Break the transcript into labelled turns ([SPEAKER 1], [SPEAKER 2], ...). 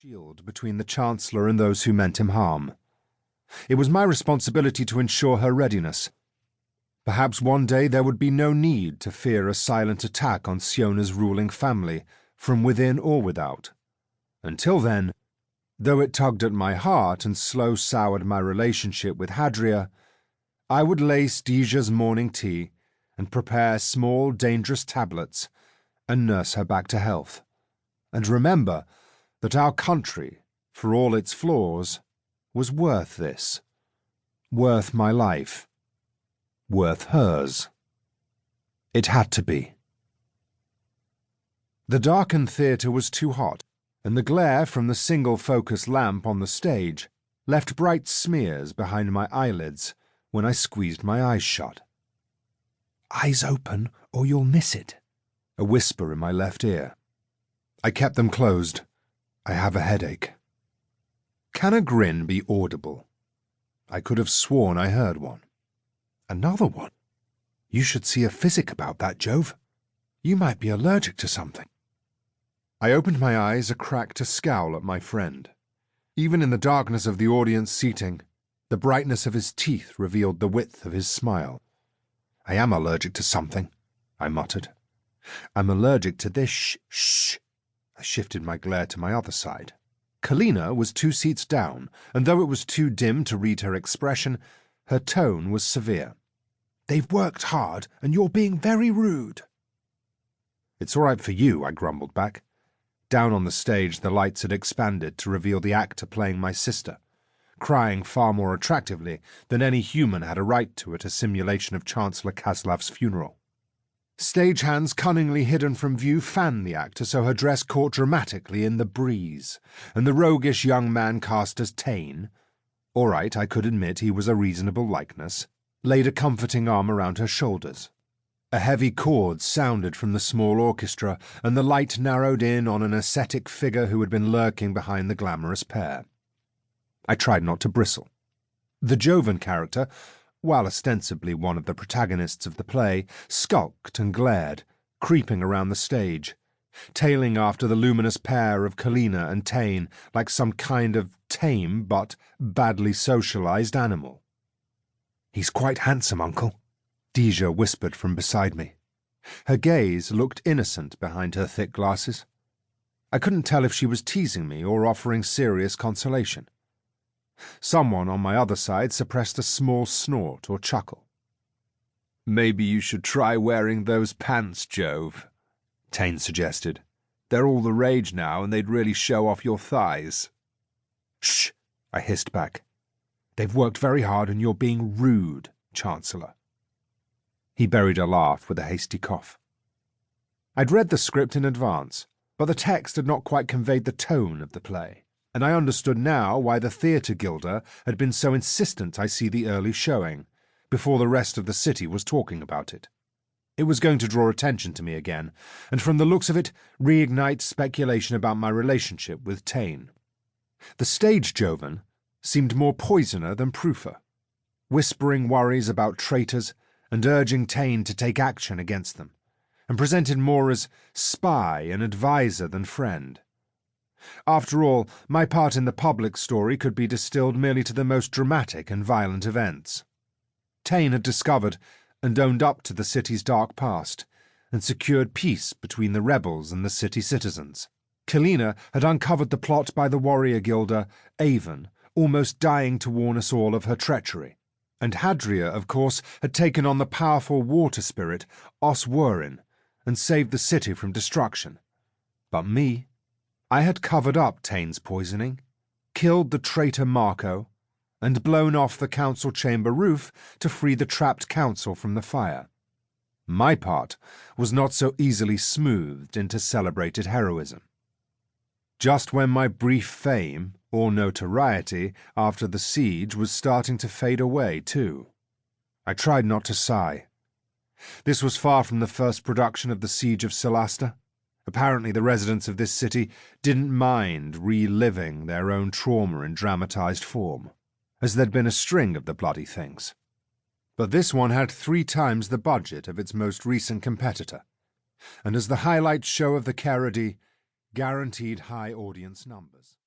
[SPEAKER 1] shield between the Chancellor and those who meant him harm. It was my responsibility to ensure her readiness. Perhaps one day there would be no need to fear a silent attack on Siona's ruling family, from within or without. Until then, though it tugged at my heart and slow-soured my relationship with Hadria, I would lay Stesia's morning tea and prepare small, dangerous tablets and nurse her back to health. And remember that our country, for all its flaws, was worth this. Worth my life. Worth hers. It had to be. The darkened theatre was too hot, and the glare from the single-focus lamp on the stage left bright smears behind my eyelids when I squeezed my eyes shut. "Eyes open, or you'll miss it," a whisper in my left ear. I kept them closed. I have a headache. Can a grin be audible? I could have sworn I heard one. Another one? You should see a physic about that, Jove. You might be allergic to something. I opened my eyes a crack to scowl at my friend. Even in the darkness of the audience seating, the brightness of his teeth revealed the width of his smile. "I am allergic to something," I muttered. "I'm allergic to this shh." I shifted my glare to my other side. Kalina was 2 seats down, and though it was too dim to read her expression, her tone was severe. "They've worked hard, and you're being very rude." "It's all right for you," I grumbled back. Down on the stage, the lights had expanded to reveal the actor playing my sister, crying far more attractively than any human had a right to at a simulation of Chancellor Kaslav's funeral. Stagehands cunningly hidden from view fanned the actor so her dress caught dramatically in the breeze, and the roguish young man cast as Tain — all right, I could admit he was a reasonable likeness — laid a comforting arm around her shoulders. A heavy chord sounded from the small orchestra, and the light narrowed in on an ascetic figure who had been lurking behind the glamorous pair. I tried not to bristle. The Jovan character, while ostensibly one of the protagonists of the play, skulked and glared, creeping around the stage, tailing after the luminous pair of Kalina and Tain like some kind of tame but badly socialized animal. "He's quite handsome, Uncle," Deja whispered from beside me. Her gaze looked innocent behind her thick glasses. I couldn't tell if she was teasing me or offering serious consolation. Someone on my other side suppressed a small snort or chuckle. "Maybe you should try wearing those pants, Jove," Tain suggested. "They're all the rage now, and they'd really show off your thighs." "Shh," I hissed back. "They've worked very hard, and you're being rude, Chancellor." He buried a laugh with a hasty cough. I'd read the script in advance, but the text had not quite conveyed the tone of the play, and I understood now why the theatre gilder had been so insistent I see the early showing, before the rest of the city was talking about it. It was going to draw attention to me again, and from the looks of it, reignite speculation about my relationship with Tain. The stage Jovan seemed more poisoner than proofer, whispering worries about traitors and urging Tain to take action against them, and presented more as spy and adviser than friend. After all, my part in the public story could be distilled merely to the most dramatic and violent events. Tain had discovered and owned up to the city's dark past, and secured peace between the rebels and the city citizens. Kalina had uncovered the plot by the warrior gilder, Avon, almost dying to warn us all of her treachery. And Hadria, of course, had taken on the powerful water spirit, Oswurin, and saved the city from destruction. But me, I had covered up Tain's poisoning, killed the traitor Marco, and blown off the council chamber roof to free the trapped council from the fire. My part was not so easily smoothed into celebrated heroism. Just when my brief fame, or notoriety, after the siege was starting to fade away, too. I tried not to sigh. This was far from the first production of the Siege of Silasta. Apparently the residents of this city didn't mind reliving their own trauma in dramatized form, as there'd been a string of the bloody things. But this one had 3 times the budget of its most recent competitor, and as the highlight show of the Carody, guaranteed high audience numbers.